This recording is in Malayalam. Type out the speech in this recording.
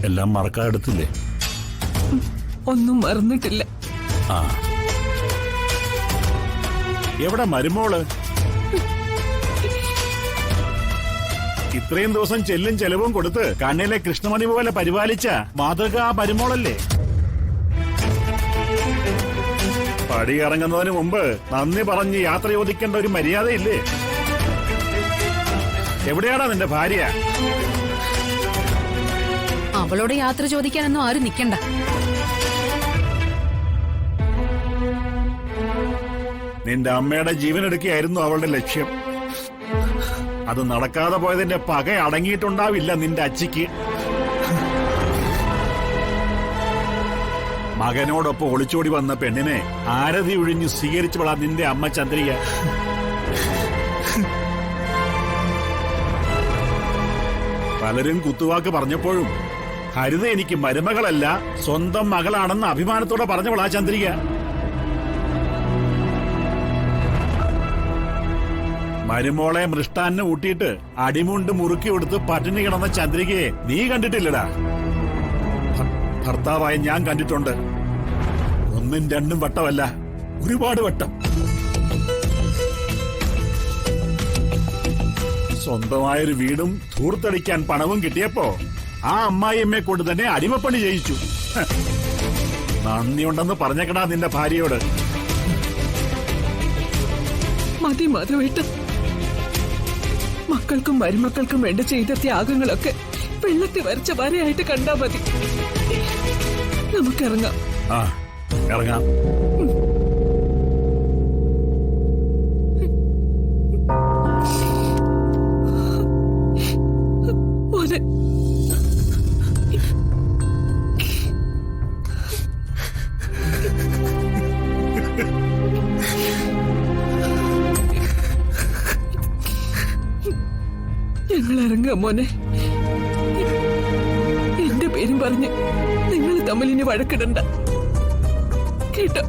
എല്ലാം മറക്കാതെടുത്തില്ലേ? ഒന്നും മറന്നിട്ടില്ല. ആ, എവിടെ മരുമോള്? ഇത്രയും ദിവസം ചെല്ലും ചെലവും കൊടുത്ത് കണ്ണിലെ കൃഷ്ണമണി പോലെ പരിപാലിച്ച മാതൃക മരുമോളല്ലേ? പടി ഇറങ്ങുന്നതിന് മുമ്പ് നന്ദി പറഞ്ഞ് യാത്ര ചോദിക്കേണ്ട ഒരു മര്യാദയില്ലേ? എവിടെയാടാ നിന്റെ ഭാര്യ? അവളോട് യാത്ര ചോദിക്കാനൊന്നും ആരും നിക്കണ്ട. നിന്റെ അമ്മയുടെ ജീവൻ എടുക്കുകയായിരുന്നു അവളുടെ ലക്ഷ്യം. അത് നടക്കാതെ പോയതിന്റെ പക അടങ്ങിയിട്ടുണ്ടാവില്ല നിന്റെ അച്ചിക്ക്. മകനോടൊപ്പം ഒളിച്ചോടി വന്ന പെണ്ണിനെ ആരതി ഒഴിഞ്ഞ് സ്വീകരിച്ചവളാ നിന്റെ അമ്മ ചന്ദ്രിക. പലരും കുത്തുവാക്ക് പറഞ്ഞപ്പോഴും ഹരിത എനിക്ക് മരുമകളല്ല സ്വന്തം മകളാണെന്ന് അഭിമാനത്തോടെ പറഞ്ഞവളാ ചന്ദ്രിക. മരുമോളെ മൃഷ്ടാന്ന് ഊട്ടിയിട്ട് അടിമുണ്ട് മുറുക്കി കൊടുത്ത് പട്ടിണി കിടന്ന ചന്ദ്രികയെ നീ കണ്ടിട്ടില്ലടാ. ഭർത്താവായ ഞാൻ കണ്ടിട്ടുണ്ട്. ഒന്നും രണ്ടും വട്ടമല്ല, ഒരുപാട് വട്ടം. സ്വന്തമായൊരു വീടും ധൂർത്തടിക്കാൻ പണവും കിട്ടിയപ്പോ ആ അമ്മായിയമ്മയെ കൊണ്ട് തന്നെ അടിമപ്പണി ചെയ്യിച്ചു. നന്ദിയുണ്ടെന്ന് പറഞ്ഞേക്കടാ നിന്റെ ഭാര്യയോട്. മതി മാധവേട്ട, മക്കൾക്കും മരുമക്കൾക്കും വേണ്ടി ചെയ്ത ത്യാഗങ്ങളൊക്കെ വെള്ളത്തിൽ വരച്ച വരയായിട്ട് കണ്ടാ മതി. നമുക്കിറങ്ങാം. ആ, ഇറങ്ങാം. മോനെ, ഞങ്ങൾ ഇറങ്ങാം മോനെ. എന്റെ പേരും പറഞ്ഞ് നിങ്ങൾ തമ്മിൽ ഇനി വഴക്കിടണ്ട കേട്ടോ?